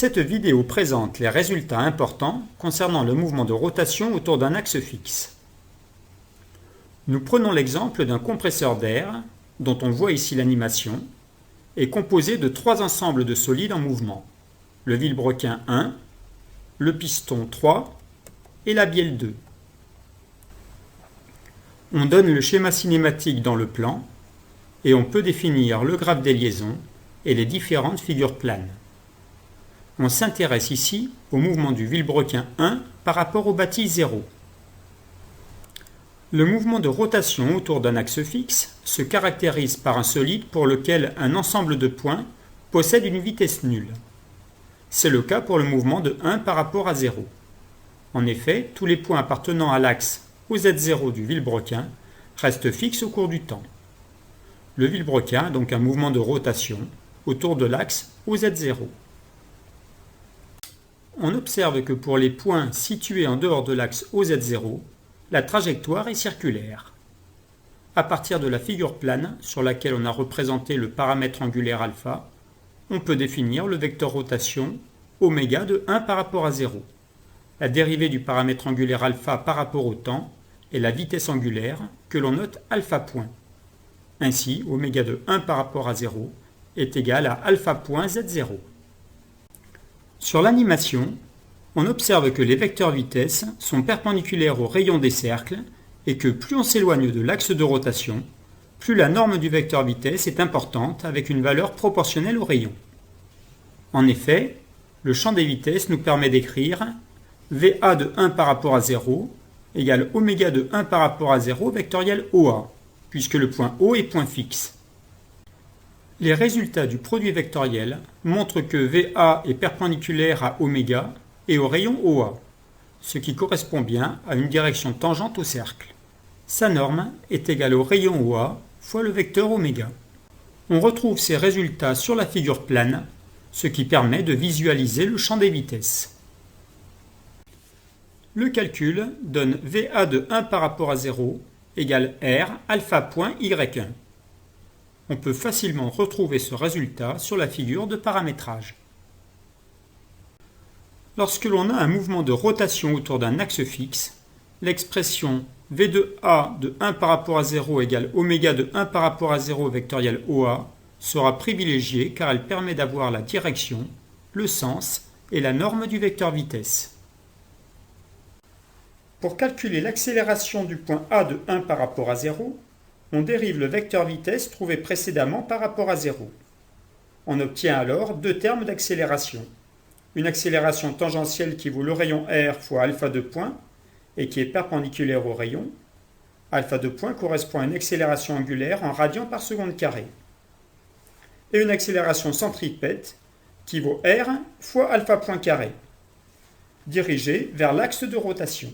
Cette vidéo présente les résultats importants concernant le mouvement de rotation autour d'un axe fixe. Nous prenons l'exemple d'un compresseur d'air, dont on voit ici l'animation, est composé de trois ensembles de solides en mouvement, le vilebrequin 1, le piston 3 et la bielle 2. On donne le schéma cinématique dans le plan et on peut définir le graphe des liaisons et les différentes figures planes. On s'intéresse ici au mouvement du vilebrequin 1 par rapport au bâti 0. Le mouvement de rotation autour d'un axe fixe se caractérise par un solide pour lequel un ensemble de points possède une vitesse nulle. C'est le cas pour le mouvement de 1 par rapport à 0. En effet, tous les points appartenant à l'axe OZ0 du vilebrequin restent fixes au cours du temps. Le vilebrequin a donc un mouvement de rotation autour de l'axe OZ0. On observe que pour les points situés en dehors de l'axe OZ0, la trajectoire est circulaire. À partir de la figure plane sur laquelle on a représenté le paramètre angulaire alpha, on peut définir le vecteur rotation oméga de 1 par rapport à 0. La dérivée du paramètre angulaire alpha par rapport au temps est la vitesse angulaire que l'on note alpha point. Ainsi, oméga de 1 par rapport à 0 est égal à alpha point Z0. Sur l'animation, on observe que les vecteurs vitesse sont perpendiculaires aux rayons des cercles et que plus on s'éloigne de l'axe de rotation, plus la norme du vecteur vitesse est importante avec une valeur proportionnelle au rayon. En effet, le champ des vitesses nous permet d'écrire VA de 1 par rapport à 0 égale oméga de 1 par rapport à 0 vectoriel OA, puisque le point O est point fixe. Les résultats du produit vectoriel montrent que VA est perpendiculaire à oméga et au rayon OA, ce qui correspond bien à une direction tangente au cercle. Sa norme est égale au rayon OA fois le vecteur oméga. On retrouve ces résultats sur la figure plane, ce qui permet de visualiser le champ des vitesses. Le calcul donne VA de 1 par rapport à 0 égale R alpha point Y1. On peut facilement retrouver ce résultat sur la figure de paramétrage. Lorsque l'on a un mouvement de rotation autour d'un axe fixe, l'expression V de A de 1 par rapport à 0 égale oméga de 1 par rapport à 0 vectoriel OA sera privilégiée car elle permet d'avoir la direction, le sens et la norme du vecteur vitesse. Pour calculer l'accélération du point A de 1 par rapport à 0, on dérive le vecteur vitesse trouvé précédemment par rapport à 0. On obtient alors deux termes d'accélération. Une accélération tangentielle qui vaut le rayon R fois alpha de point et qui est perpendiculaire au rayon. Alpha de point correspond à une accélération angulaire en radians par seconde carrée. Et une accélération centripète qui vaut R fois alpha point carré, dirigée vers l'axe de rotation.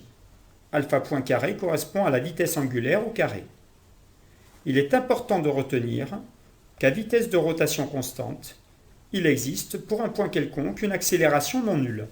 Alpha point carré correspond à la vitesse angulaire au carré. Il est important de retenir qu'à vitesse de rotation constante, il existe pour un point quelconque une accélération non nulle.